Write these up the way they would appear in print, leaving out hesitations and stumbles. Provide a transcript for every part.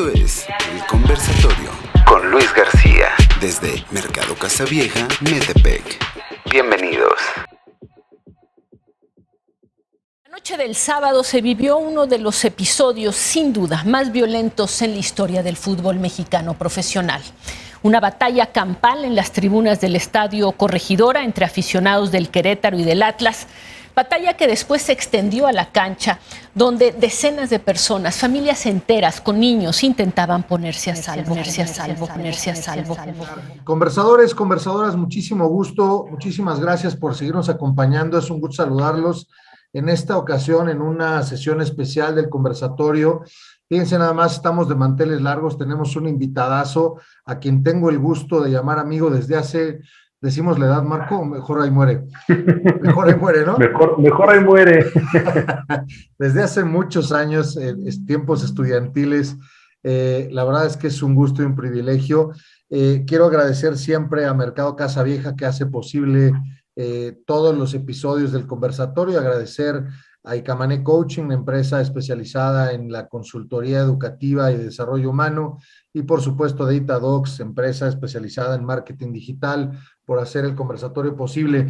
Esto es El Conversatorio con Luis García desde Mercado Casavieja, Metepec. Bienvenidos. La noche del sábado se vivió uno de los episodios sin duda más violentos en la historia del fútbol mexicano profesional. Una batalla campal en las tribunas del Estadio Corregidora entre aficionados del Querétaro y del Atlas. Batalla que después se extendió a la cancha, donde decenas de personas, familias enteras con niños, intentaban ponerse a salvo. Conversadores, conversadoras, muchísimo gusto, muchísimas gracias por seguirnos acompañando. Es un gusto saludarlos en esta ocasión en una sesión especial del conversatorio. Fíjense nada más, estamos de manteles largos, tenemos un invitadazo a quien tengo el gusto de llamar amigo desde hace... ¿Decimos la edad, Marco, o mejor ahí muere? Mejor ahí muere, ¿no? Mejor ahí muere. Desde hace muchos años, tiempos estudiantiles, la verdad es que es un gusto y un privilegio. Quiero agradecer siempre a Mercado Casavieja que hace posible todos los episodios del conversatorio, agradecer a Icamané Coaching, una empresa especializada en la consultoría educativa y desarrollo humano, y por supuesto Datadogs, empresa especializada en marketing digital, por hacer el conversatorio posible.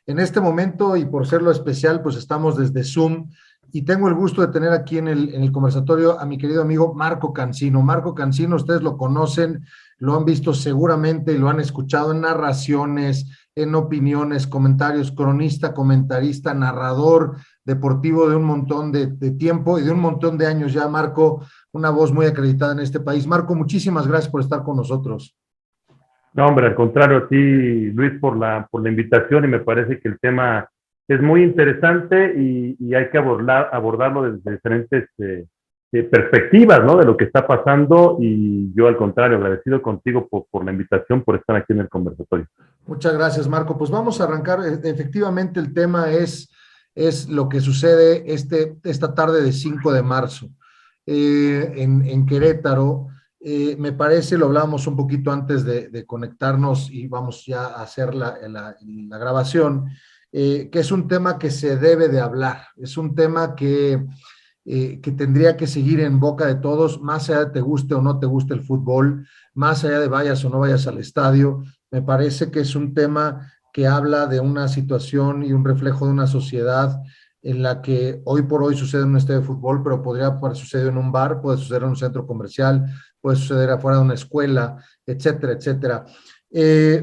En este momento, y por serlo especial, pues estamos desde Zoom, y tengo el gusto de tener aquí en el conversatorio a mi querido amigo Marco Cancino. Marco Cancino, ustedes lo conocen, lo han visto seguramente y lo han escuchado en narraciones, en opiniones, comentarios, cronista, comentarista, narrador deportivo de un montón de tiempo y de un montón de años ya. Marco, una voz muy acreditada en este país. Marco, muchísimas gracias por estar con nosotros. No, hombre, al contrario, a ti, Luis, por la invitación, y me parece que el tema es muy interesante y hay que abordarlo desde diferentes perspectivas, ¿no?, de lo que está pasando, y yo, al contrario, agradecido contigo por la invitación, por estar aquí en el conversatorio. Muchas gracias, Marco. Pues vamos a arrancar. Efectivamente, el tema es lo que sucede esta tarde de 5 de marzo en Querétaro. Me parece, lo hablábamos un poquito antes de conectarnos y vamos ya a hacer la grabación, que es un tema que se debe de hablar, es un tema que tendría que seguir en boca de todos, más allá de te guste o no te guste el fútbol, más allá de vayas o no vayas al estadio. Me parece que es un tema que habla de una situación y un reflejo de una sociedad en la que hoy por hoy sucede en un estadio de fútbol, pero podría suceder en un bar, puede suceder en un centro comercial, puede suceder afuera de una escuela, etcétera, etcétera.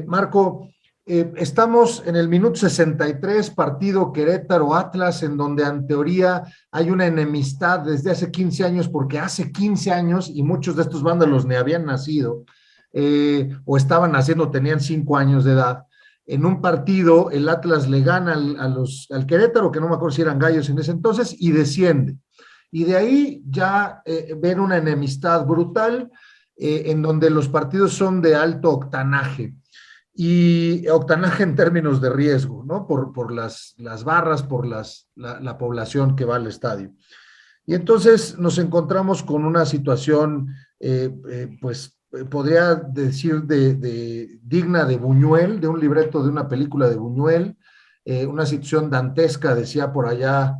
Marco, estamos en el minuto 63, partido Querétaro-Atlas, en donde en teoría hay una enemistad desde hace 15 años, porque hace 15 años, y muchos de estos vándalos ni habían nacido, o estaban naciendo, tenían 5 años de edad. En un partido, el Atlas le gana al Querétaro, que no me acuerdo si eran gallos en ese entonces, y desciende. Y de ahí ya ven una enemistad brutal, en donde los partidos son de alto octanaje. Y octanaje en términos de riesgo, ¿no? Por las barras, por la población que va al estadio. Y entonces nos encontramos con una situación, pues, podría decir digna de Buñuel, de un libreto de una película de Buñuel, una situación dantesca, decía por allá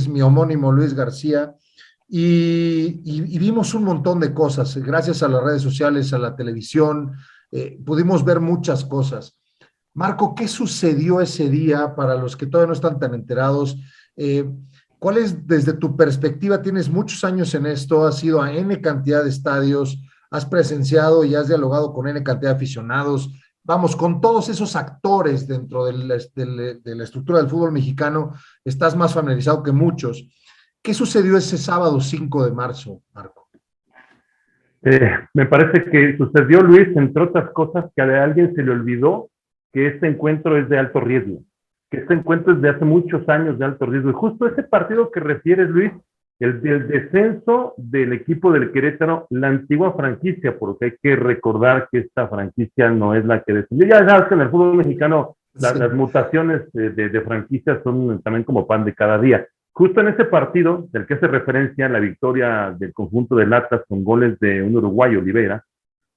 mi homónimo Luis García, y vimos un montón de cosas, gracias a las redes sociales, a la televisión, pudimos ver muchas cosas. Marco, ¿qué sucedió ese día para los que todavía no están tan enterados? ¿Cuál es, desde tu perspectiva, tienes muchos años en esto, has ido a N cantidad de estadios, has presenciado y has dialogado con N cantidad de aficionados, vamos, con todos esos actores dentro de la estructura del fútbol mexicano, estás más familiarizado que muchos. ¿Qué sucedió ese sábado 5 de marzo, Marco? Me parece que sucedió, Luis, entre otras cosas, que a alguien se le olvidó que este encuentro es de alto riesgo, que este encuentro es de hace muchos años de alto riesgo. Y justo ese partido que refieres, Luis, el del descenso del equipo del Querétaro, la antigua franquicia, porque hay que recordar que esta franquicia no es la que descendió. Ya sabes que en el fútbol mexicano las mutaciones de franquicias son también como pan de cada día. Justo en ese partido, del que hace referencia, la victoria del conjunto del Atlas con goles de un uruguayo, Olivera,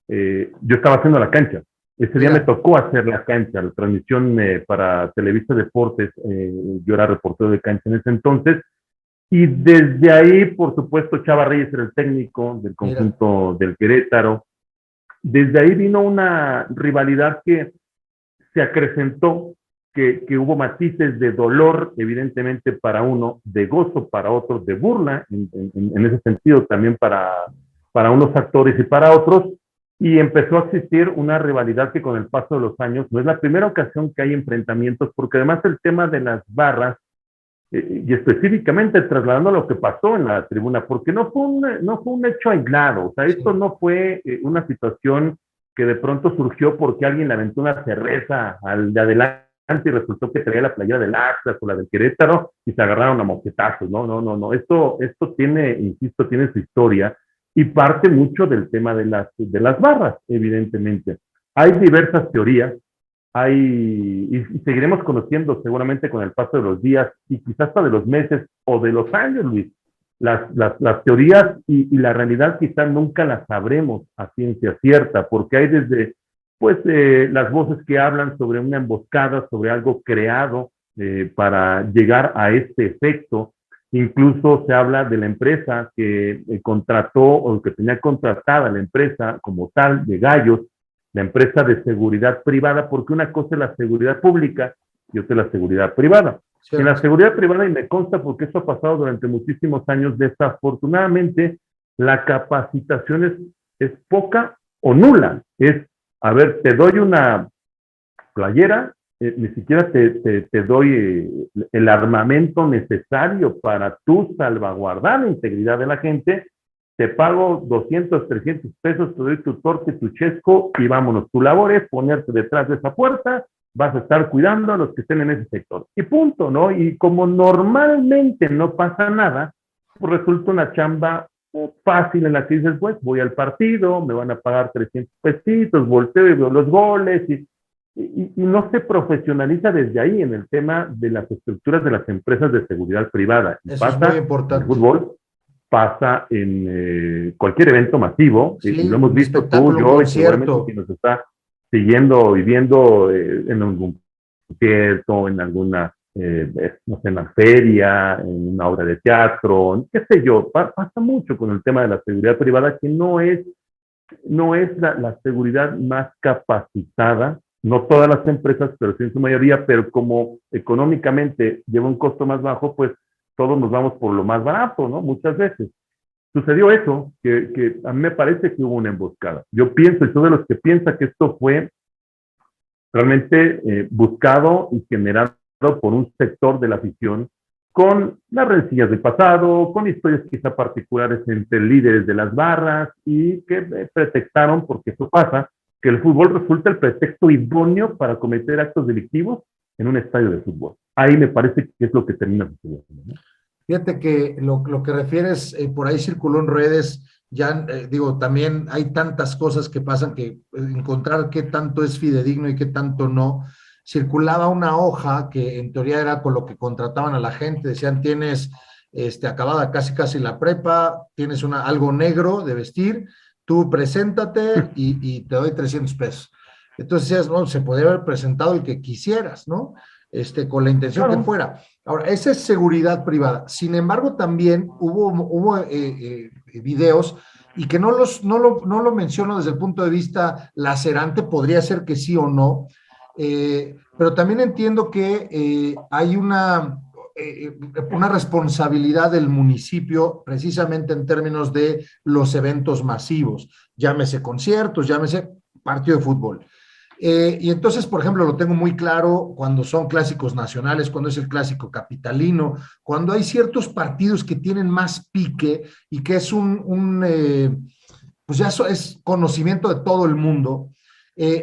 yo estaba haciendo la cancha. Ese día me tocó hacer la cancha, la transmisión para Televisa Deportes. Yo era reportero de cancha en ese entonces, Y desde ahí, por supuesto, Chava Reyes era el técnico del conjunto del Querétaro. Desde ahí vino una rivalidad que se acrecentó, que hubo matices de dolor, evidentemente para uno, de gozo para otros, de burla, en ese sentido también para unos actores y para otros, y empezó a existir una rivalidad que con el paso de los años, no es la primera ocasión que hay enfrentamientos, porque además el tema de las barras, y específicamente trasladando lo que pasó en la tribuna, porque no fue un hecho aislado, o sea, esto no fue una situación que de pronto surgió porque alguien le aventó una cerveza al de adelante y resultó que traía la playera del Atlas o la del Querétaro y se agarraron a mosquetazos. No. Esto tiene, insisto, tiene su historia y parte mucho del tema de las barras, evidentemente. Hay diversas teorías, y seguiremos conociendo seguramente con el paso de los días y quizás hasta de los meses o de los años, Luis. Las teorías y la realidad quizás nunca las sabremos a ciencia cierta, porque hay desde las voces que hablan sobre una emboscada, sobre algo creado para llegar a este efecto. Incluso se habla de la empresa que contrató o que tenía contratada la empresa como tal de Gallos, la empresa de seguridad privada, porque una cosa es la seguridad pública y otra es la seguridad privada. Sí. En la seguridad privada, y me consta porque eso ha pasado durante muchísimos años, desafortunadamente la capacitación es poca o nula. Es, a ver, te doy una playera, ni siquiera te doy el armamento necesario para tú salvaguardar la integridad de la gente, te pago 200, 300 pesos, te doy tu torte, tu chesco y vámonos. Tu labor es ponerte detrás de esa puerta, vas a estar cuidando a los que estén en ese sector. Y punto, ¿no? Y como normalmente no pasa nada, pues resulta una chamba fácil en la que dices, pues voy al partido, me van a pagar 300 pesitos, volteo y veo los goles, y no se profesionaliza desde ahí en el tema de las estructuras de las empresas de seguridad privada. Y eso pasa es muy importante. En el fútbol, pasa en cualquier evento masivo, sí, y lo hemos visto tú, yo, y seguramente quien nos está siguiendo y viendo en algún concierto, en alguna, no sé, en la feria, en una obra de teatro, qué sé yo, pasa mucho con el tema de la seguridad privada, que no es la seguridad más capacitada, no todas las empresas, pero sí en su mayoría, pero como económicamente lleva un costo más bajo, pues todos nos vamos por lo más barato, ¿no? Muchas veces. Sucedió eso, que a mí me parece que hubo una emboscada. Yo pienso, y soy de los que piensa que esto fue realmente buscado y generado por un sector de la afición con las rencillas del pasado, con historias quizá particulares entre líderes de las barras y que pretextaron, porque eso pasa, que el fútbol resulta el pretexto idóneo para cometer actos delictivos en un estadio de fútbol. Ahí me parece que es lo que termina sucediendo, ¿no? Fíjate que lo que refieres, por ahí circuló en redes, ya digo, también hay tantas cosas que pasan que encontrar qué tanto es fidedigno y qué tanto no. Circulaba una hoja que en teoría era con lo que contrataban a la gente, decían tienes acabada casi la prepa, tienes algo negro de vestir, tú preséntate y te doy 300 pesos. Entonces decías, no, se podría haber presentado el que quisieras, ¿no? Con la intención que fuera. Ahora, esa es seguridad privada. Sin embargo, también hubo videos, y que no lo menciono desde el punto de vista lacerante, podría ser que sí o no, pero también entiendo que hay una responsabilidad del municipio precisamente en términos de los eventos masivos, llámese conciertos, llámese partido de fútbol. Y entonces, por ejemplo, lo tengo muy claro cuando son clásicos nacionales, cuando es el clásico capitalino, cuando hay ciertos partidos que tienen más pique y que es pues ya es conocimiento de todo el mundo.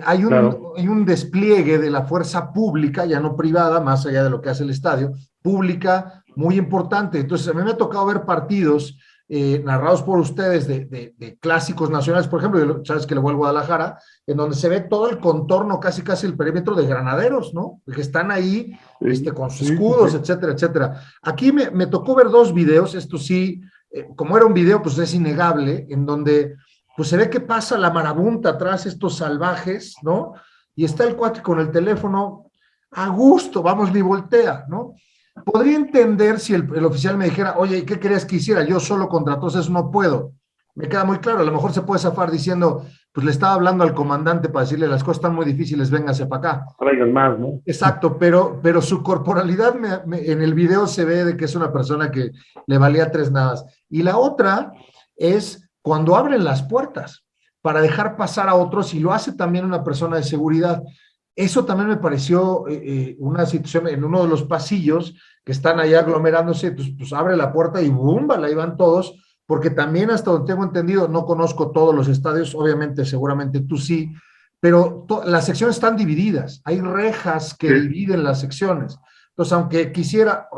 Hay un despliegue de la fuerza pública, ya no privada, más allá de lo que hace el estadio, pública muy importante. Entonces, a mí me ha tocado ver partidos narrados por ustedes de clásicos nacionales, por ejemplo, sabes que le voy a Guadalajara, en donde se ve todo el contorno, casi el perímetro de Granaderos, ¿no? Que están ahí con sus escudos, etcétera, etcétera. Aquí me tocó ver dos videos, esto sí, como era un video, pues es innegable, en donde pues se ve que pasa la marabunta atrás, estos salvajes, ¿no? Y está el cuate con el teléfono a gusto, vamos, ni voltea, ¿no? podría entender si el oficial me dijera, oye, ¿qué querías que hiciera? Yo solo contra todos eso no puedo. Me queda muy claro, a lo mejor se puede zafar diciendo, pues le estaba hablando al comandante para decirle, las cosas están muy difíciles, véngase para acá. Traigan más, ¿no? Exacto, pero su corporalidad en el video se ve de que es una persona que le valía tres nadas. Y la otra es cuando abren las puertas para dejar pasar a otros, y lo hace también una persona de seguridad. Eso también me pareció una situación en uno de los pasillos que están ahí aglomerándose, pues abre la puerta y ¡bum! Ahí van todos, porque también hasta donde tengo entendido, no conozco todos los estadios, obviamente, seguramente tú sí, pero las secciones están divididas, hay rejas que dividen las secciones. Entonces, aunque quisiera,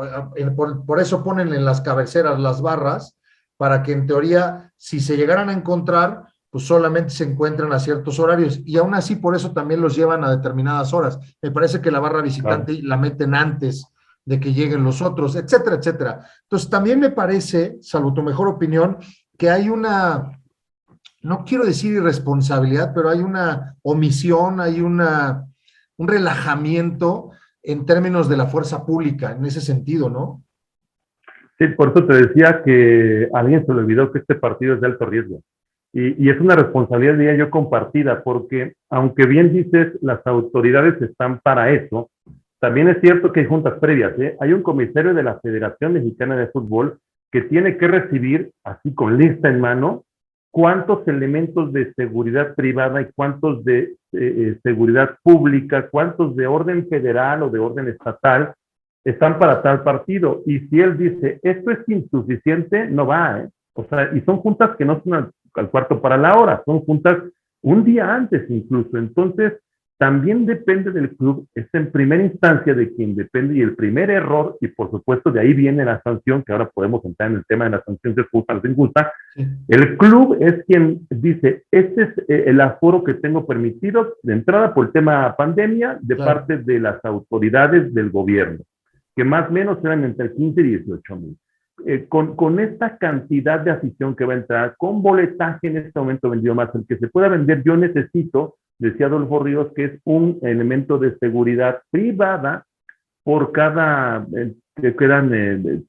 por eso ponen en las cabeceras las barras, para que en teoría, si se llegaran a encontrar, pues solamente se encuentran a ciertos horarios, y aún así por eso también los llevan a determinadas horas. Me parece que la barra visitante la meten antes de que lleguen los otros, etcétera, etcétera. Entonces, también me parece, salvo tu mejor opinión, que hay una, no quiero decir irresponsabilidad, pero hay una omisión, hay un relajamiento en términos de la fuerza pública, en ese sentido, ¿no? Sí, por eso te decía que a alguien se le olvidó que este partido es de alto riesgo. Y es una responsabilidad, diría yo, compartida, porque aunque bien dices, las autoridades están para eso, también es cierto que hay juntas previas, ¿eh? Hay un comisario de la Federación Mexicana de Fútbol que tiene que recibir, así con lista en mano, cuántos elementos de seguridad privada y cuántos de seguridad pública, cuántos de orden federal o de orden estatal están para tal partido. Y si él dice, esto es insuficiente, no va, ¿eh? O sea, y son juntas que no son al cuarto para la hora, son juntas un día antes incluso. Entonces, también depende del club, es en primera instancia de quien depende, y el primer error, y por supuesto de ahí viene la sanción, que ahora podemos entrar en el tema de la sanción de justa o injusta. Sí. El club es quien dice, este es el aforo que tengo permitido de entrada por el tema pandemia de parte de las autoridades del gobierno, que más o menos eran entre 15 y 18 mil. Con esta cantidad de afición que va a entrar, con boletaje en este momento vendido más, el que se pueda vender, yo necesito, decía Adolfo Ríos, que es un elemento de seguridad privada por cada, que quedan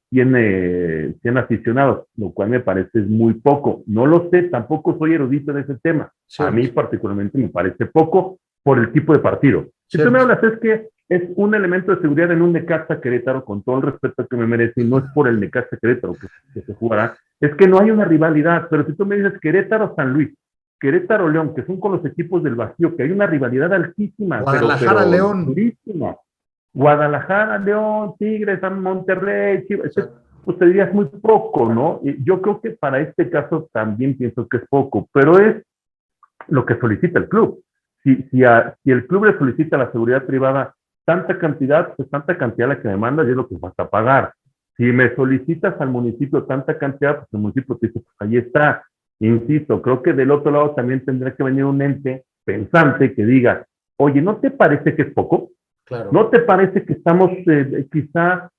100 aficionados, lo cual me parece es muy poco. No lo sé, tampoco soy erudito en ese tema. Sí. A mí particularmente me parece poco por el tipo de partido. Si tú me hablas es que es un elemento de seguridad en un Necaxa Querétaro, con todo el respeto que me merece, y no es por el Necaxa Querétaro que se jugará, es que no hay una rivalidad. Pero si tú me dices Querétaro San Luis, Querétaro León, que son con los equipos del Bajío, que hay una rivalidad altísima, Guadalajara León, durísima. Guadalajara León, Tigres, Monterrey, Chivas, pues te dirías muy poco, ¿no? Y yo creo que para este caso también pienso que es poco, pero es lo que solicita el club. Si el club le solicita a la seguridad privada tanta cantidad, pues tanta cantidad la que me mandas y es lo que vas a pagar. Si me solicitas al municipio tanta cantidad, pues el municipio te dice, pues ahí está. Insisto, creo que del otro lado también tendrá que venir un ente pensante que diga, oye, ¿no te parece que es poco? Claro. ¿No te parece que estamos quizá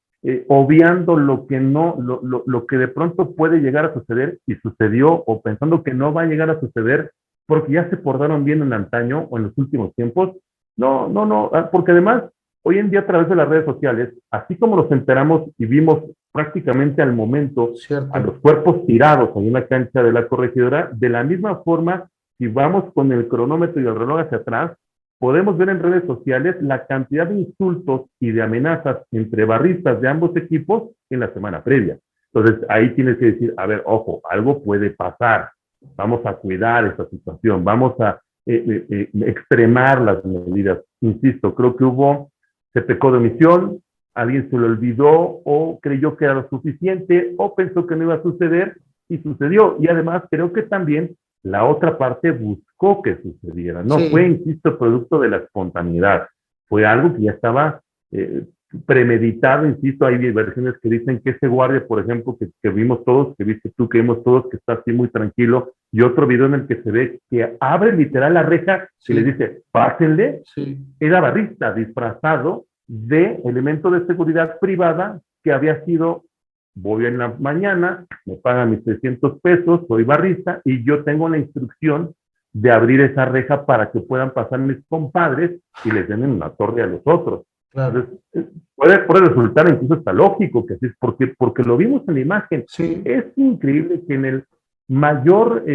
obviando lo que no, lo que de pronto puede llegar a suceder y sucedió, o pensando que no va a llegar a suceder porque ya se portaron bien en antaño o en los últimos tiempos? No, porque además, hoy en día a través de las redes sociales, así como nos enteramos y vimos prácticamente al momento a los cuerpos tirados en una cancha de la Corregidora, de la misma forma, si vamos con el cronómetro y el reloj hacia atrás, podemos ver en redes sociales la cantidad de insultos y de amenazas entre barristas de ambos equipos en la semana previa. Entonces, ahí tienes que decir, a ver, ojo, algo puede pasar, vamos a cuidar esta situación, vamos a extremar las medidas. Insisto, creo que se pecó de omisión, alguien se lo olvidó o creyó que era lo suficiente o pensó que no iba a suceder y sucedió. Y además creo que también la otra parte buscó que sucediera. No fue, insisto, producto de la espontaneidad. Fue algo que ya estaba premeditado, insisto. Hay versiones que dicen que ese guardia, por ejemplo, que vimos todos, que viste tú, que vimos todos, que está así muy tranquilo, y otro video en el que se ve que abre literal la reja y le dice, pásenle, era barrista disfrazado de elemento de seguridad privada que había sido, voy en la mañana, me pagan mis 300 pesos, soy barrista y yo tengo la instrucción de abrir esa reja para que puedan pasar mis compadres y les den en una torre a los otros. Claro. Entonces, puede resultar incluso hasta lógico que así es, porque lo vimos en la imagen. Sí. Es increíble que en el mayor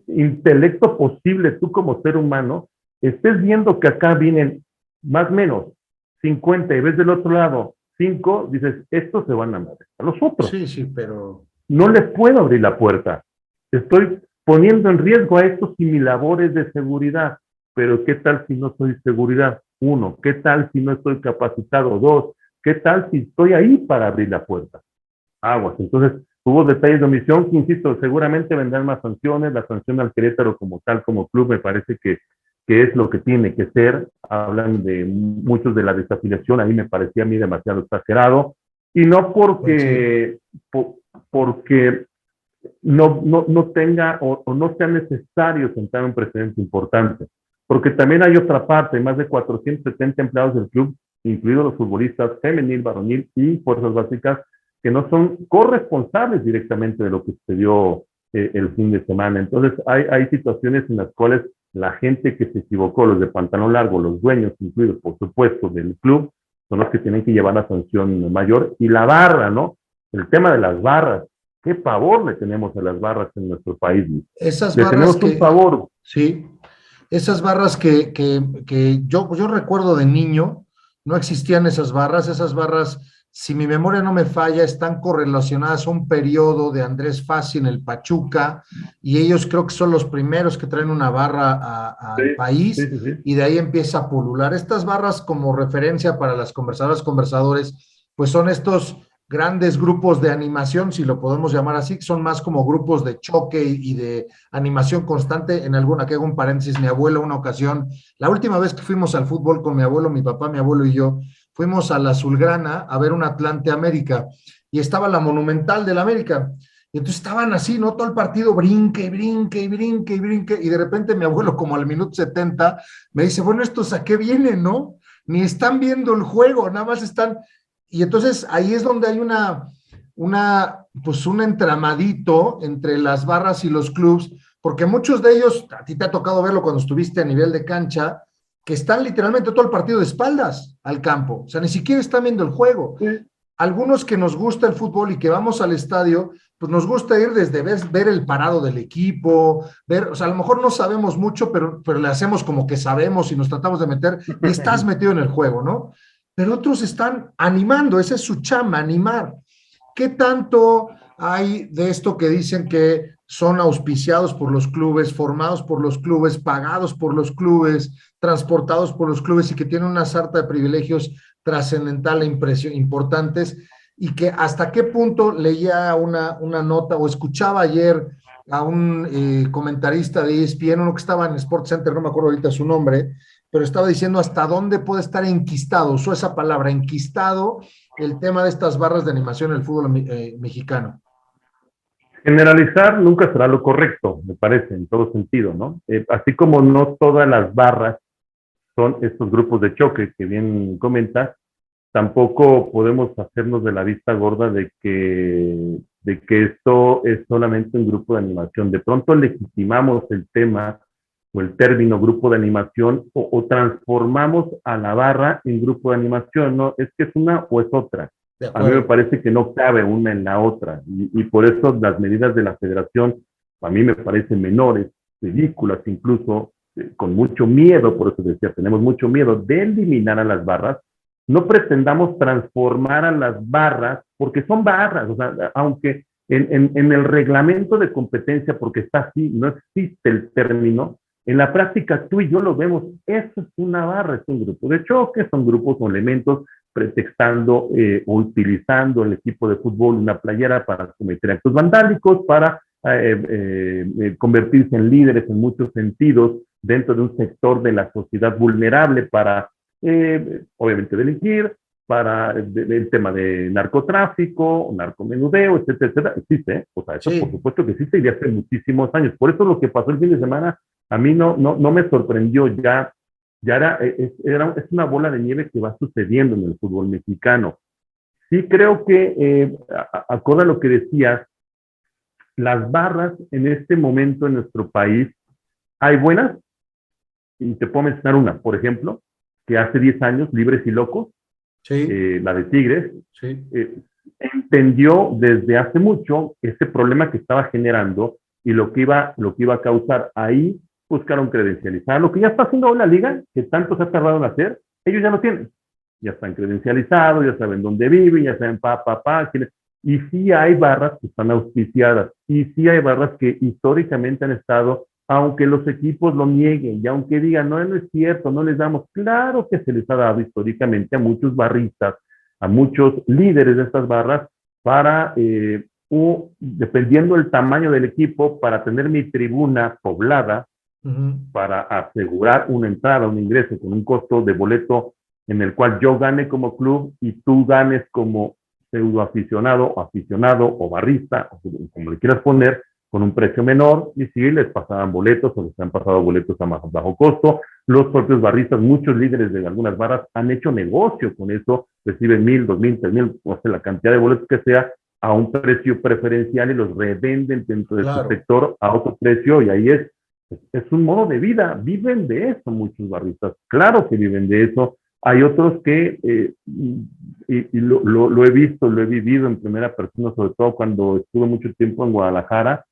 intelecto posible, tú como ser humano, estés viendo que acá vienen más o menos 50 y ves del otro lado 5, dices, estos se van a madre. A los otros. Sí, sí, pero... No les puedo abrir la puerta. Estoy poniendo en riesgo a estos y mi labores de seguridad. Pero ¿qué tal si no soy seguridad? 1, ¿qué tal si no estoy capacitado? 2, ¿qué tal si estoy ahí para abrir la puerta? Aguas. Entonces, hubo detalles de omisión que, insisto, seguramente vendrán más sanciones. La sanción al Querétaro como tal, como club, me parece que es lo que tiene que ser. Hablan de muchos de la desafiliación, a mí me parecía a mí demasiado exagerado. Y no porque, porque no tenga o no sea necesario sentar un precedente importante. Porque también hay otra parte, más de 470 empleados del club, incluidos los futbolistas femenil, varonil y fuerzas básicas, que no son corresponsables directamente de lo que sucedió el fin de semana. Entonces, hay situaciones en las cuales la gente que se equivocó, los de pantalón largo, los dueños, incluidos, por supuesto, del club, son los que tienen que llevar la sanción mayor. Y la barra, ¿no? El tema de las barras. ¿Qué pavor le tenemos a las barras en nuestro país? Esas le barras tenemos un pavor. Sí, esas barras que yo recuerdo de niño, no existían esas barras, si mi memoria no me falla, están correlacionadas a un periodo de Andrés Fassi en el Pachuca, y ellos creo que son los primeros que traen una barra al país, Sí. y de ahí empieza a pulular. Estas barras, como referencia para las conversadoras, conversadores, pues son estos grandes grupos de animación, si lo podemos llamar así, son más como grupos de choque y de animación constante. Que hago un paréntesis, mi abuelo una ocasión, la última vez que fuimos al fútbol con mi abuelo, mi papá, mi abuelo y yo, fuimos a la Azulgrana a ver un Atlante América, y estaba la Monumental del América, y entonces estaban así, ¿no? Todo el partido brinque, y de repente mi abuelo, como al minuto 70, me dice, bueno, ¿estos a qué vienen, no? Ni están viendo el juego, nada más están... Y entonces ahí es donde hay pues un entramadito entre las barras y los clubs, porque muchos de ellos, a ti te ha tocado verlo cuando estuviste a nivel de cancha, que están literalmente todo el partido de espaldas al campo, o sea, ni siquiera están viendo el juego. Sí. Algunos que nos gusta el fútbol y que vamos al estadio, pues nos gusta ir desde ver el parado del equipo, o sea, a lo mejor no sabemos mucho, pero le hacemos como que sabemos y nos tratamos de meter, y estás metido en el juego, ¿no? Pero otros están animando, esa es su chamba, animar. ¿Qué tanto hay de esto que dicen que son auspiciados por los clubes, formados por los clubes, pagados por los clubes, transportados por los clubes, y que tienen una sarta de privilegios trascendental e importantes, y que hasta qué punto leía una nota o escuchaba ayer a un comentarista de ESPN, uno que estaba en Sports Center, no me acuerdo ahorita su nombre, pero estaba diciendo hasta dónde puede estar enquistado, usó esa palabra, enquistado, el tema de estas barras de animación en el fútbol mexicano. Generalizar nunca será lo correcto, me parece, en todo sentido, ¿no? Así como no todas las barras son estos grupos de choque que bien comentas, tampoco podemos hacernos de la vista gorda de que esto es solamente un grupo de animación. De pronto legitimamos el tema o el término grupo de animación o transformamos a la barra en grupo de animación, ¿no? Es que es una o es otra. A mí me parece que no cabe una en la otra, y por eso las medidas de la federación a mí me parecen menores, ridículas incluso, con mucho miedo. Por eso decía, tenemos mucho miedo de eliminar a las barras. No pretendamos transformar a las barras, porque son barras, o sea, aunque en el reglamento de competencia, porque está así, no existe el término, en la práctica tú y yo lo vemos, eso es una barra, es un grupo de choque, son grupos o elementos pretextando o utilizando el equipo de fútbol, una playera, para cometer actos vandálicos, para convertirse en líderes en muchos sentidos dentro de un sector de la sociedad vulnerable, para obviamente delinquir, para el tema de narcotráfico, narcomenudeo, etcétera, etcétera. Existe, o sea, eso sí, por supuesto que existe, y de hace muchísimos años. Por eso lo que pasó el fin de semana a mí no me sorprendió. Ya es una bola de nieve que va sucediendo en el fútbol mexicano. Sí creo que, acorde a lo que decías, las barras en este momento en nuestro país, hay buenas, y te puedo mencionar una, por ejemplo, que hace 10 años, Libres y Locos, Sí, la de Tigres, sí. entendió desde hace mucho ese problema que estaba generando y lo que iba a causar. Ahí buscaron credencializar. Lo que ya está haciendo hoy la liga, que tanto se ha tardado en hacer, ellos ya lo tienen. Ya están credencializados, ya saben dónde viven, ya saben y sí hay barras que están auspiciadas, y sí hay barras que históricamente han estado, aunque los equipos lo nieguen, y aunque digan, no, no es cierto, no les damos, claro que se les ha dado históricamente a muchos barristas, a muchos líderes de estas barras, para, dependiendo del tamaño del equipo, para tener mi tribuna poblada, para asegurar una entrada, un ingreso con un costo de boleto en el cual yo gane como club y tú ganes como pseudo aficionado o barrista, o como le quieras poner, con un precio menor, y si les pasaban boletos o les han pasado boletos a más bajo costo. Los propios barristas, muchos líderes de algunas barras han hecho negocio con eso, reciben 1,000, 2,000, 3,000, o sea, la cantidad de boletos que sea, a un precio preferencial y los revenden dentro de su sector a otro precio, y ahí es un modo de vida, viven de eso muchos barristas, claro que viven de eso. Hay otros que, y lo he visto, lo he vivido en primera persona, sobre todo cuando estuve mucho tiempo en Guadalajara,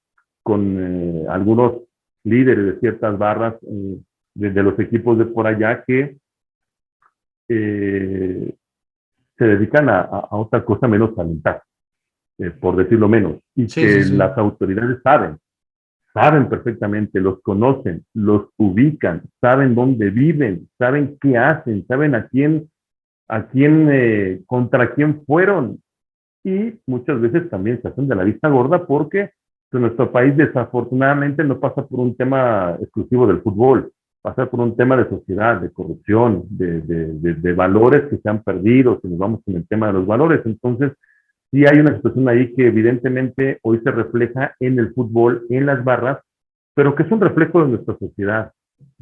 con algunos líderes de ciertas barras de los equipos de por allá que se dedican a otra cosa menos talentar, por decirlo menos, y que las autoridades saben perfectamente, los conocen, los ubican, saben dónde viven, saben qué hacen, saben contra quién fueron, y muchas veces también se hacen de la vista gorda porque nuestro país desafortunadamente no pasa por un tema exclusivo del fútbol, pasa por un tema de sociedad, de corrupción, de valores que se han perdido, si nos vamos con el tema de los valores. Entonces, sí hay una situación ahí que evidentemente hoy se refleja en el fútbol, en las barras, pero que es un reflejo de nuestra sociedad.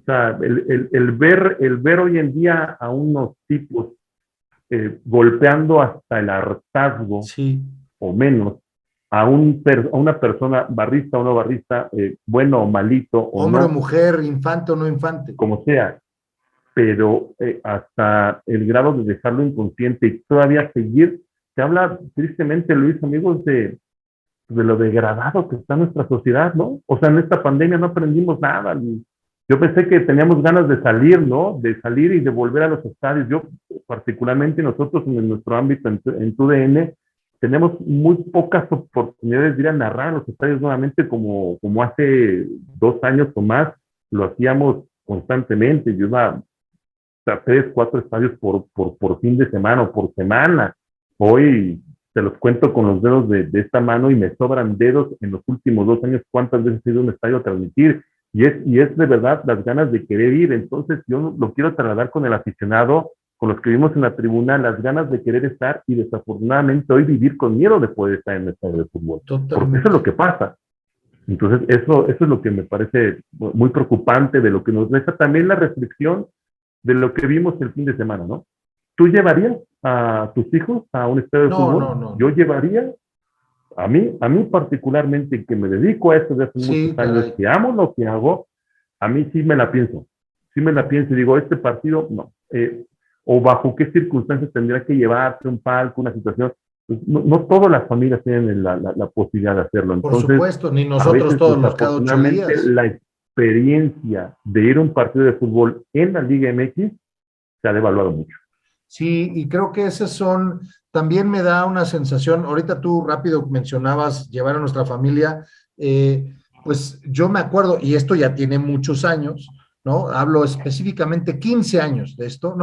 O sea, el ver hoy en día a unos tipos golpeando hasta el hartazgo, o menos, a una persona barrista o no barrista, bueno o malito, hombre o mujer, infante o no infante, como sea, pero hasta el grado de dejarlo inconsciente y todavía seguir. Se habla tristemente, Luis, amigos, de lo degradado que está nuestra sociedad, ¿no? O sea, en esta pandemia no aprendimos nada. Yo pensé que teníamos ganas de salir, ¿no? De salir y de volver a los estadios. Yo, particularmente nosotros en nuestro ámbito, en TUDN, tenemos muy pocas oportunidades de ir a narrar a los estadios nuevamente como hace 2 años o más. Lo hacíamos constantemente. Yo iba a 3, 4 estadios por fin de semana o por semana. Hoy te los cuento con los dedos de esta mano y me sobran dedos en los últimos 2 años cuántas veces he ido a un estadio a transmitir. Y es de verdad las ganas de querer ir. Entonces yo lo quiero trasladar con el aficionado, con los que vivimos en la tribuna, las ganas de querer estar, y desafortunadamente hoy vivir con miedo de poder estar en el estadio de fútbol. Totalmente. Porque eso es lo que pasa. Entonces eso es lo que me parece muy preocupante, de lo que nos deja también la reflexión de lo que vimos el fin de semana, ¿no? ¿Tú llevarías a tus hijos a un estadio de fútbol? No. Yo llevaría, a mí particularmente, que me dedico a esto desde hace muchos años, que amo lo que hago, a mí sí me la pienso. Sí me la pienso y digo, este partido, no. O bajo qué circunstancias tendría que llevarse un palco, una situación. Pues no todas las familias tienen la posibilidad de hacerlo. Entonces, por supuesto, ni nosotros todos los cada 8 días. La experiencia de ir a un partido de fútbol en la Liga MX se ha devaluado mucho. Sí, y creo que también me da una sensación, ahorita tú rápido mencionabas llevar a nuestra familia, pues yo me acuerdo, y esto ya tiene muchos años, ¿no? Hablo específicamente 15 años de esto,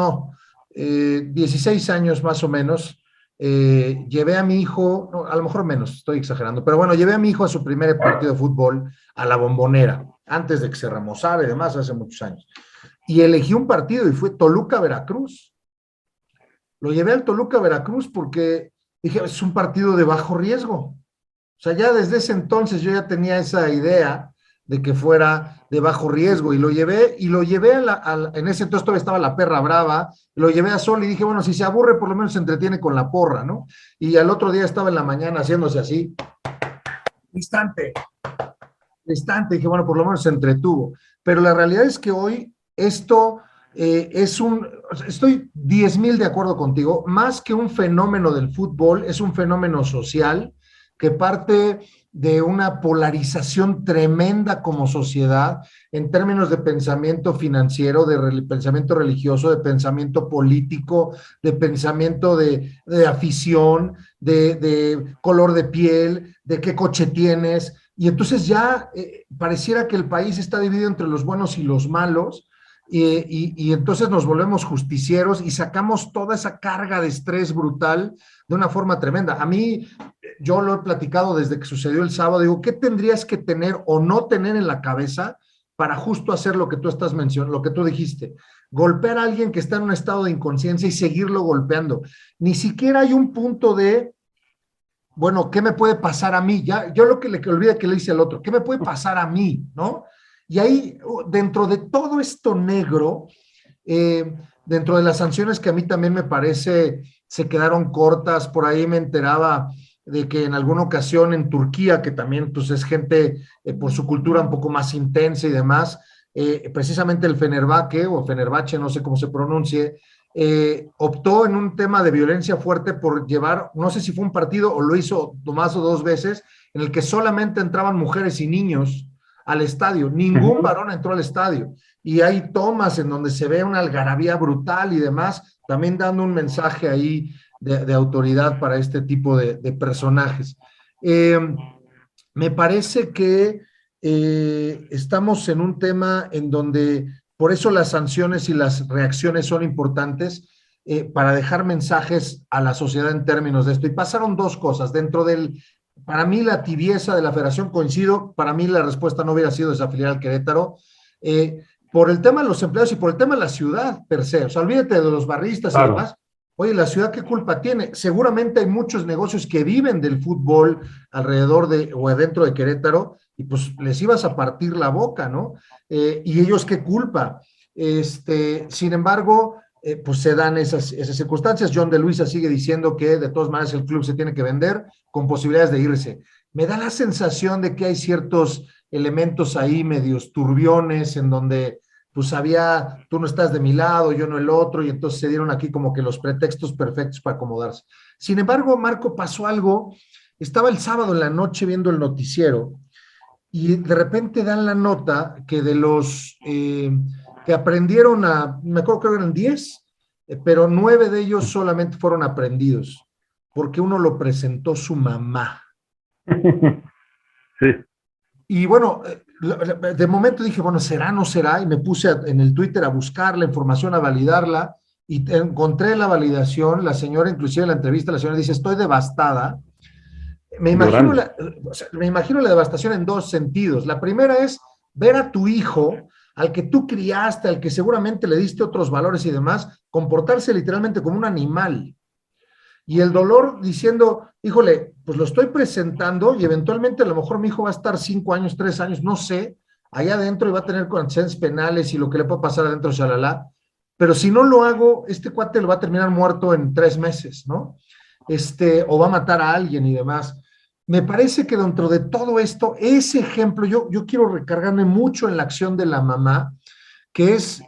16 años más o menos, llevé a mi hijo, no, a lo mejor menos, estoy exagerando, pero bueno, llevé a mi hijo a su primer partido de fútbol a la Bombonera, antes de que se remozara y demás, hace muchos años. Y elegí un partido y fue Toluca-Veracruz. Lo llevé al Toluca-Veracruz porque dije, es un partido de bajo riesgo. O sea, ya desde ese entonces yo ya tenía esa idea de que fuera de bajo riesgo, y lo llevé en ese entonces todavía estaba la Perra Brava, lo llevé a Sol y dije, bueno, si se aburre por lo menos se entretiene con la porra, ¿no? Y al otro día estaba en la mañana haciéndose así, distante, dije, bueno, por lo menos se entretuvo. Pero la realidad es que hoy esto estoy 10,000 de acuerdo contigo, más que un fenómeno del fútbol, es un fenómeno social que parte de una polarización tremenda como sociedad en términos de pensamiento financiero, de pensamiento religioso, de pensamiento político, de pensamiento de afición, de color de piel, de qué coche tienes. Y entonces ya pareciera que el país está dividido entre los buenos y los malos, y entonces nos volvemos justicieros y sacamos toda esa carga de estrés brutal de una forma tremenda. A mí, yo lo he platicado desde que sucedió el sábado, digo, ¿qué tendrías que tener o no tener en la cabeza para justo hacer lo que tú estás mencionando, lo que tú dijiste? Golpear a alguien que está en un estado de inconsciencia y seguirlo golpeando. Ni siquiera hay un punto de, bueno, ¿qué me puede pasar a mí? Ya, yo lo que le olvida que le dice al otro, ¿qué me puede pasar a mí? ¿No? Y ahí, dentro de todo esto negro, dentro de las sanciones que a mí también me parece se quedaron cortas, por ahí me enteraba de que en alguna ocasión en Turquía, que también pues, es gente por su cultura un poco más intensa y demás, precisamente el Fenerbahce o Fenerbahce, no sé cómo se pronuncie, optó en un tema de violencia fuerte por llevar, no sé si fue un partido o lo hizo más o 2 veces, en el que solamente entraban mujeres y niños al estadio, ningún varón entró al estadio, y hay tomas en donde se ve una algarabía brutal y demás, también dando un mensaje ahí de autoridad para este tipo de personajes. Me parece que estamos en un tema en donde por eso las sanciones y las reacciones son importantes, para dejar mensajes a la sociedad en términos de esto. Y pasaron dos cosas. Dentro del, para mí, la tibieza de la federación, coincido, para mí la respuesta no hubiera sido desafiliar al Querétaro, por el tema de los empleados y por el tema de la ciudad per se. O sea, olvídate de los barristas y demás. Oye, ¿la ciudad qué culpa tiene? Seguramente hay muchos negocios que viven del fútbol alrededor de o dentro de Querétaro, y pues les ibas a partir la boca, ¿no? ¿Y ellos qué culpa? Sin embargo, pues se dan esas circunstancias. John de Luisa sigue diciendo que de todas maneras el club se tiene que vender con posibilidades de irse. Me da la sensación de que hay ciertos elementos ahí medios turbiones en donde pues había, tú no estás de mi lado, yo no el otro, y entonces se dieron aquí como que los pretextos perfectos para acomodarse. Sin embargo, Marco, pasó algo. Estaba el sábado en la noche viendo el noticiero y de repente dan la nota que de los que aprendieron me acuerdo que eran 10, pero 9 de ellos solamente fueron aprendidos, porque uno lo presentó su mamá. Sí. Y bueno, de momento dije, bueno, ¿será, no será? Y me puse en el Twitter a buscar la información, a validarla, y encontré la validación. La señora, inclusive en la entrevista, la señora dice, estoy devastada. Me imagino la devastación en dos sentidos. La primera es ver a tu hijo, al que tú criaste, al que seguramente le diste otros valores y demás, comportarse literalmente como un animal. Y el dolor diciendo, híjole, pues lo estoy presentando y eventualmente a lo mejor mi hijo va a estar 5 años, 3 años, no sé, allá adentro, y va a tener antecedentes penales y lo que le puede pasar adentro, shalala. Pero si no lo hago, este cuate lo va a terminar muerto en 3 meses, ¿no? O va a matar a alguien y demás. Me parece que dentro de todo esto, ese ejemplo, yo quiero recargarme mucho en la acción de la mamá, que es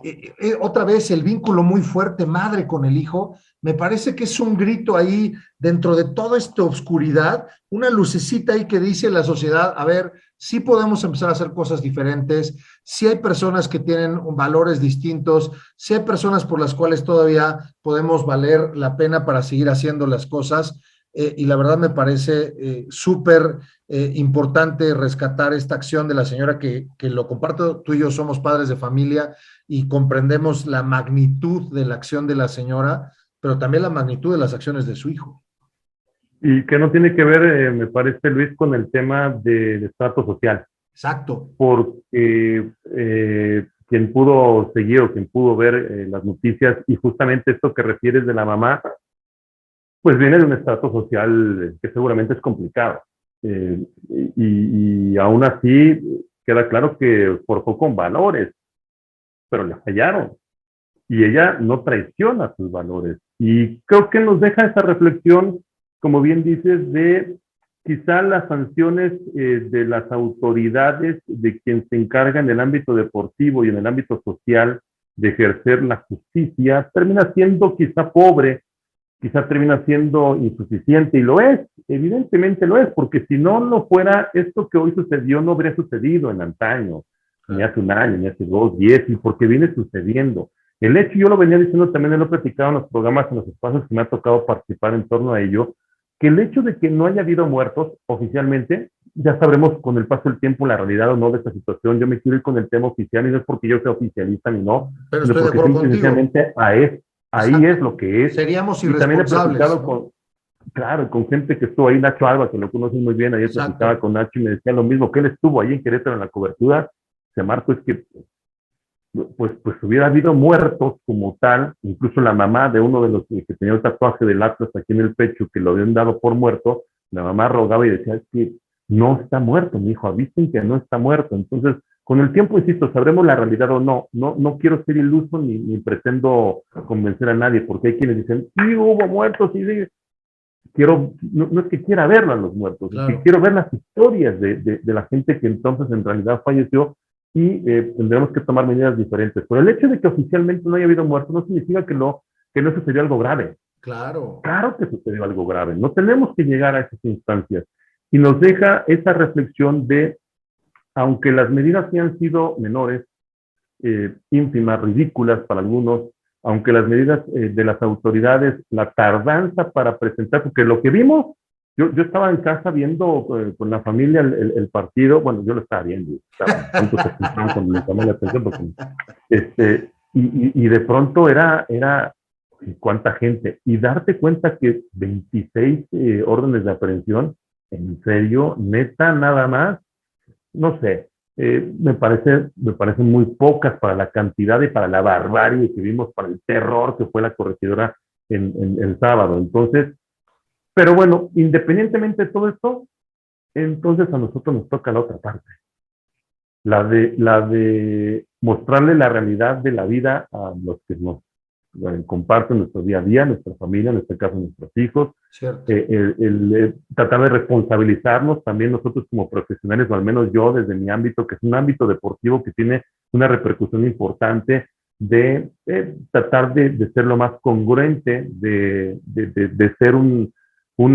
otra vez el vínculo muy fuerte madre con el hijo. Me parece que es un grito ahí dentro de toda esta oscuridad, una lucecita ahí que dice la sociedad, a ver, sí podemos empezar a hacer cosas diferentes, sí hay personas que tienen valores distintos, sí hay personas por las cuales todavía podemos valer la pena para seguir haciendo las cosas. Y la verdad me parece súper importante rescatar esta acción de la señora que lo comparto. Tú y yo somos padres de familia y comprendemos la magnitud de la acción de la señora, pero también la magnitud de las acciones de su hijo. Y que no tiene que ver, me parece, Luis, con el tema del estrato social. Exacto. Porque quien pudo seguir o quien pudo ver las noticias, y justamente esto que refieres de la mamá, pues viene de un estrato social que seguramente es complicado. Y aún así queda claro que forjó con valores, pero le fallaron. Y ella no traiciona sus valores. Y creo que nos deja esa reflexión, como bien dices, de quizá las sanciones de las autoridades, de quien se encarga en el ámbito deportivo y en el ámbito social de ejercer la justicia, termina siendo quizá pobre, quizá termina siendo insuficiente, y lo es, evidentemente lo es, porque si no, no fuera esto que hoy sucedió, no habría sucedido en antaño, ni hace un año, ni hace 2, 10, y porque viene sucediendo. El hecho, yo lo venía diciendo también, lo he platicado en los programas, en los espacios que me ha tocado participar en torno a ello, que el hecho de que no haya habido muertos oficialmente, ya sabremos con el paso del tiempo la realidad o no de esta situación. Yo me quiero ir con el tema oficial, y no es porque yo sea oficialista ni no, Pero sino estoy de porque acuerdo contigo. sencillamente ahí es lo que es. Seríamos y también he irresponsables, platicado ¿no? con gente que estuvo ahí, Nacho Alba, que lo conocen muy bien, ayer platicaba con Nacho y me decía lo mismo, que él estuvo ahí en Querétaro en la cobertura. Se Marco, es que pues hubiera habido muertos como tal, incluso la mamá de uno de los que tenía el tatuaje del Atlas aquí en el pecho, que lo habían dado por muerto, la mamá rogaba y decía, es que no está muerto, mi hijo, avisen que no está muerto. Entonces, con el tiempo, insisto, sabremos la realidad o no. No quiero ser iluso ni pretendo convencer a nadie, porque hay quienes dicen, sí, hubo muertos, sí, no es que quiera verlo a los muertos, claro, es que quiero ver las historias de la gente que entonces en realidad falleció, y tendremos que tomar medidas diferentes. Pero el hecho de que oficialmente no haya habido muertos no significa que no sucedió algo grave. Claro. Claro que sucedió algo grave. No tenemos que llegar a esas instancias. Y nos deja esa reflexión de, aunque las medidas sí han sido menores, ínfimas, ridículas para algunos, aunque las medidas de las autoridades, la tardanza para presentar, porque lo que vimos, yo estaba en casa viendo con la familia el partido, bueno, yo lo estaba viendo, tanto se escuchaban cuando me llamó la atención, porque, y de pronto era cuánta gente, y darte cuenta que 26 órdenes de aprehensión, en serio, neta, nada más, no sé, me parecen muy pocas para la cantidad y para la barbarie que vimos, para el terror que fue la corregidora en el sábado. Entonces, pero bueno, independientemente de todo esto, entonces a nosotros nos toca la otra parte, la de mostrarle la realidad de la vida a los que nos comparten nuestro día a día, nuestra familia, en este caso nuestros hijos, tratar de responsabilizarnos también nosotros como profesionales, o al menos yo desde mi ámbito, que es un ámbito deportivo que tiene una repercusión importante, de tratar de ser lo más congruente, de ser un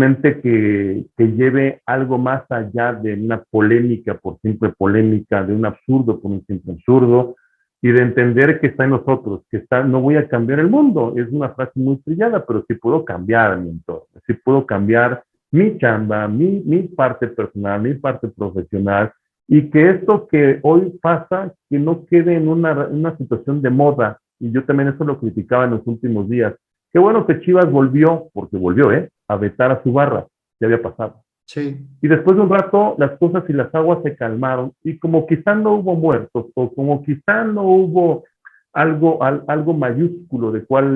ente que lleve algo más allá de una polémica por simple polémica, de un absurdo por un simple absurdo, y de entender que está en nosotros, no voy a cambiar el mundo, es una frase muy trillada, pero sí puedo cambiar mi entorno, sí puedo cambiar mi chamba, mi parte personal, mi parte profesional, y que esto que hoy pasa, que no quede en una situación de moda, y yo también eso lo criticaba en los últimos días. Qué bueno que Chivas volvió, porque volvió, a vetar a su barra, ya había pasado. Sí. Y después de un rato las cosas y las aguas se calmaron, y como quizá no hubo muertos, o como quizá no hubo algo mayúsculo de cual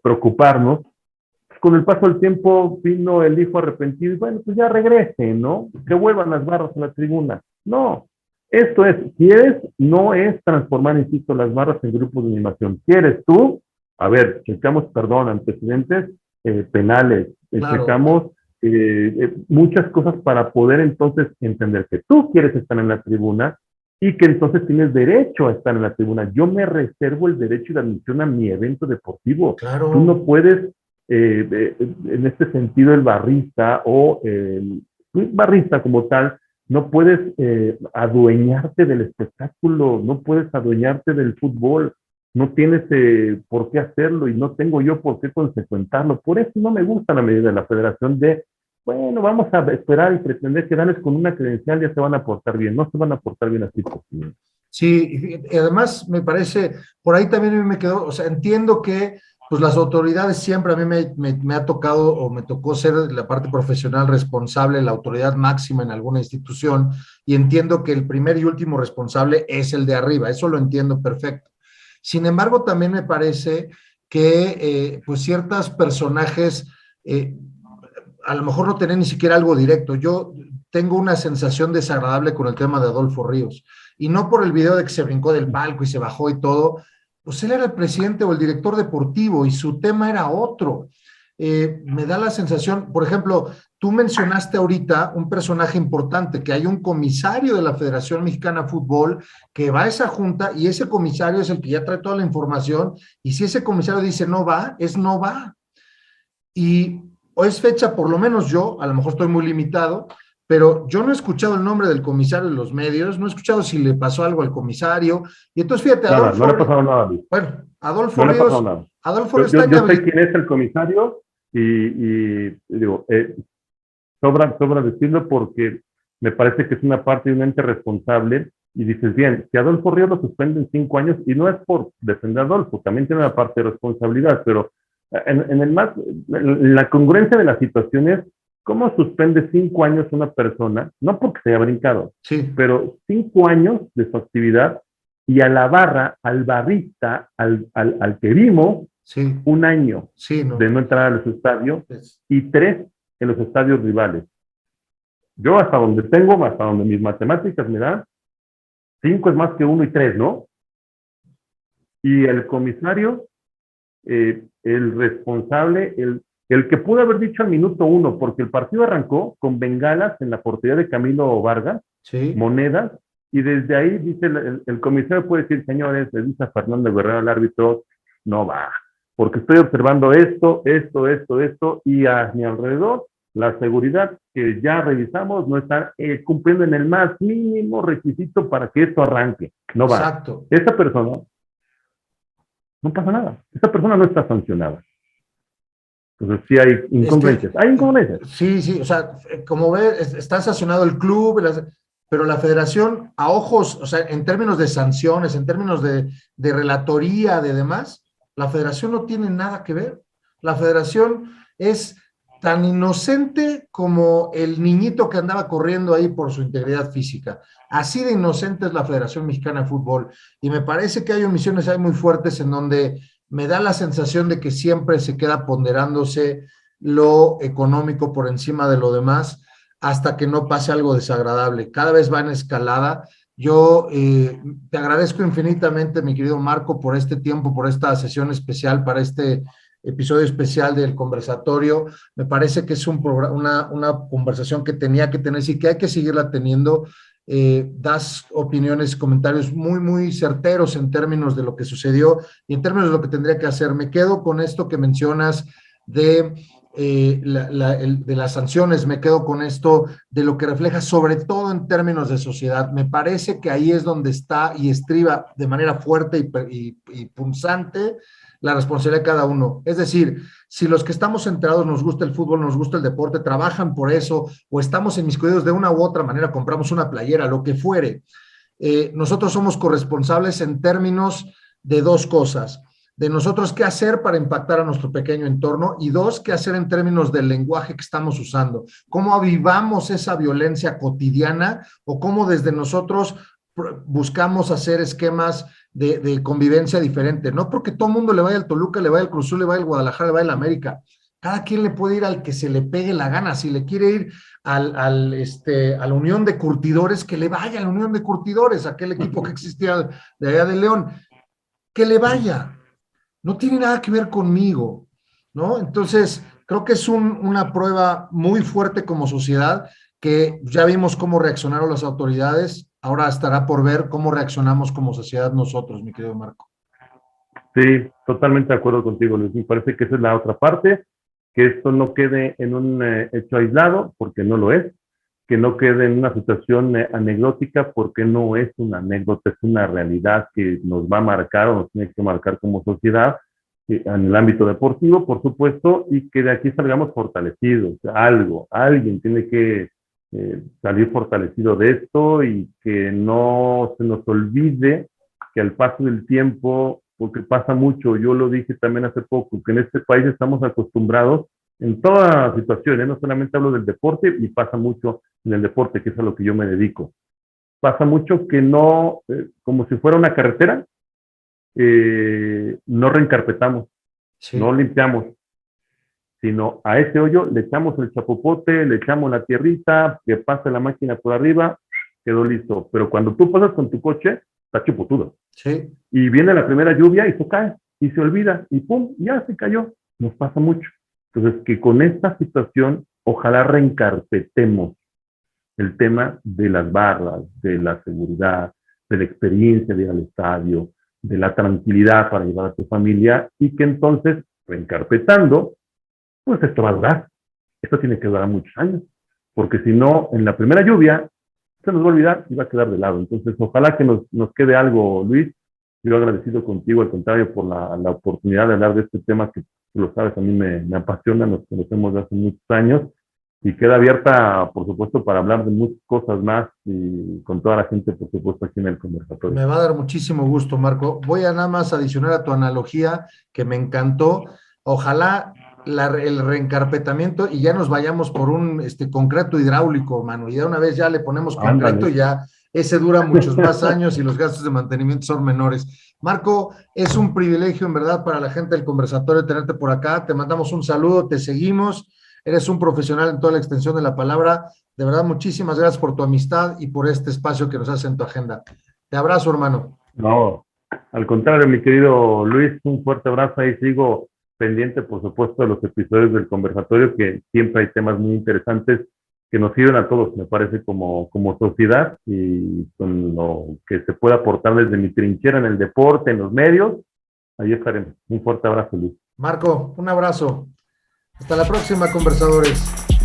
preocuparnos, con el paso del tiempo vino el hijo arrepentido y bueno, pues ya regresen, ¿no? Que vuelvan las barras a la tribuna. No, esto es, quieres, no es transformar, insisto, las barras en grupos de animación. ¿Quieres tú? A ver, checamos, perdón, antecedentes penales, claro. Checamos muchas cosas para poder entonces entender que tú quieres estar en la tribuna y que entonces tienes derecho a estar en la tribuna. Yo me reservo el derecho de admisión a mi evento deportivo. Claro. Tú no puedes, en este sentido, el barrista o el barrista como tal, no puedes adueñarte del espectáculo, no puedes adueñarte del fútbol, no tienes por qué hacerlo y no tengo yo por qué consecuentarlo. Por eso no me gusta la medida de la federación de, bueno, vamos a esperar y pretender que darles con una credencial ya se van a portar bien. No se van a portar bien así posible. Sí, y además me parece, por ahí también me quedó, o sea, entiendo que pues las autoridades siempre, a mí me ha tocado o me tocó ser la parte profesional responsable, la autoridad máxima en alguna institución, y entiendo que el primer y último responsable es el de arriba, eso lo entiendo perfecto. Sin embargo, también me parece que pues ciertos personajes a lo mejor no tienen ni siquiera algo directo. Yo tengo una sensación desagradable con el tema de Adolfo Ríos, y no por el video de que se brincó del palco y se bajó y todo, pues él era el presidente o el director deportivo y su tema era otro. me da la sensación, por ejemplo, tú mencionaste ahorita un personaje importante, que hay un comisario de la Federación Mexicana de Fútbol que va a esa junta y ese comisario es el que ya trae toda la información y si ese comisario dice no va, es no va. Y hoy es fecha, por lo menos yo, a lo mejor estoy muy limitado, pero yo no he escuchado el nombre del comisario en los medios, no he escuchado si le pasó algo al comisario. Y entonces, fíjate, Nada, Adolfo. no le ha pasado nada, Luis. Bueno, Adolfo No le ha Ríos. pasado nada. Adolfo Ríos está Yo sé quién es el comisario y digo, sobra decirlo porque me parece que es una parte de un ente responsable. Y dices, bien, si Adolfo Ríos lo suspenden 5 años, y no es por defender a Adolfo, también tiene una parte de responsabilidad, pero en la congruencia de la situación es cómo suspende 5 años una persona, no porque se haya brincado, sí, pero 5 años de su actividad y a la barra, al barrista, al que vimos, sí, 1 año sí, no. de no entrar a los estadios Es, y 3 en los estadios rivales. Yo hasta donde mis matemáticas me dan, 5 es más que 1 y 3, ¿no? Y el comisario, el responsable, el que pudo haber dicho al minuto 1, porque el partido arrancó con bengalas en la portería de Camilo Vargas, sí, monedas, y desde ahí dice el comisario puede decir, señores, le dice a Fernando Guerrero, al árbitro, no va, porque estoy observando esto, y a mi alrededor, la seguridad que ya revisamos no está cumpliendo en el más mínimo requisito para que esto arranque. No va. exacto. Esa persona, no pasa nada. Esa persona no está sancionada. Entonces sí hay incongruencias. Hay incongruencias. Sí, sí, o sea, como ves, está sancionado el club, pero la federación, a ojos, o sea, en términos de sanciones, en términos de relatoría, de demás, la federación no tiene nada que ver. La federación es tan inocente como el niñito que andaba corriendo ahí por su integridad física. Así de inocente es la Federación Mexicana de Fútbol. Y me parece que hay omisiones ahí muy fuertes en donde me da la sensación de que siempre se queda ponderándose lo económico por encima de lo demás hasta que no pase algo desagradable. Cada vez va en escalada. Yo te agradezco infinitamente, mi querido Marco, por este tiempo, por esta sesión especial, para este episodio especial del conversatorio. Me parece que es una conversación que tenía que tener y que hay que seguirla teniendo. Das opiniones, comentarios muy, muy certeros en términos de lo que sucedió y en términos de lo que tendría que hacer. Me quedo con esto que mencionas de de las sanciones, me quedo con esto de lo que refleja, sobre todo en términos de sociedad. Me parece que ahí es donde está y estriba de manera fuerte y punzante la responsabilidad de cada uno. Es decir, si los que estamos enterados nos gusta el fútbol, nos gusta el deporte, trabajan por eso, o estamos inmiscuidos de una u otra manera, compramos una playera, lo que fuere, nosotros somos corresponsables en términos de dos cosas: de nosotros qué hacer para impactar a nuestro pequeño entorno, y dos, qué hacer en términos del lenguaje que estamos usando, cómo avivamos esa violencia cotidiana o cómo desde nosotros buscamos hacer esquemas de convivencia diferente. No porque todo el mundo le vaya al Toluca, le vaya al Cruz Azul, le vaya al Guadalajara, le vaya al América. Cada quien le puede ir al que se le pegue la gana. Si le quiere ir a la Unión de Curtidores, que le vaya a la Unión de Curtidores, aquel equipo que existía de allá de León, que le vaya. No tiene nada que ver conmigo, ¿no? Entonces, creo que es una prueba muy fuerte como sociedad, que ya vimos cómo reaccionaron las autoridades, ahora estará por ver cómo reaccionamos como sociedad nosotros, mi querido Marco. Sí, totalmente de acuerdo contigo, Luis. Me parece que esa es la otra parte, que esto no quede en un hecho aislado, porque no lo es, que no quede en una situación anecdótica, porque no es una anécdota, es una realidad que nos va a marcar o nos tiene que marcar como sociedad, en el ámbito deportivo, por supuesto, y que de aquí salgamos fortalecidos. Alguien tiene que salir fortalecido de esto, y que no se nos olvide que al paso del tiempo, porque pasa mucho, yo lo dije también hace poco, que en este país estamos acostumbrados en toda situación, no solamente hablo del deporte, y pasa mucho en el deporte, que es a lo que yo me dedico. Pasa mucho que no, como si fuera una carretera, no reencarpetamos, sí, no limpiamos, sino a ese hoyo le echamos el chapopote, le echamos la tierrita, que pase la máquina por arriba, quedó listo. Pero cuando tú pasas con tu coche, está chupotudo. Sí. Y viene la primera lluvia y se cae, y se olvida, y pum, ya se cayó. Nos pasa mucho. Entonces, que con esta situación, ojalá reencarpetemos el tema de las barras, de la seguridad, de la experiencia de ir al estadio, de la tranquilidad para llevar a tu familia, y que entonces, reencarpetando, pues esto va a durar. Esto tiene que durar muchos años, porque si no, en la primera lluvia, se nos va a olvidar y va a quedar de lado. Entonces, ojalá que nos quede algo, Luis. Yo agradecido contigo, al contrario, por la oportunidad de hablar de este tema que, tú lo sabes, a mí me apasiona, nos conocemos de hace muchos años, y queda abierta, por supuesto, para hablar de muchas cosas más y con toda la gente, por supuesto, aquí en el conversatorio. Me va a dar muchísimo gusto, Marco. Voy a nada más adicionar a tu analogía, que me encantó. Ojalá el reencarpetamiento y ya nos vayamos por un concreto hidráulico, mano, y de una vez ya le ponemos concreto y ya ese dura muchos más años y los gastos de mantenimiento son menores. Marco, es un privilegio en verdad para la gente del conversatorio tenerte por acá. Te mandamos un saludo, te seguimos. Eres un profesional en toda la extensión de la palabra. De verdad, muchísimas gracias por tu amistad y por este espacio que nos hace en tu agenda. Te abrazo, hermano. No, al contrario, mi querido Luis, un fuerte abrazo. Ahí sigo pendiente, por supuesto, de los episodios del conversatorio, que siempre hay temas muy interesantes que nos sirven a todos, me parece, como sociedad, y con lo que se pueda aportar desde mi trinchera en el deporte, en los medios, ahí estaremos. Un fuerte abrazo, Luis. Marco, un abrazo. Hasta la próxima, conversadores.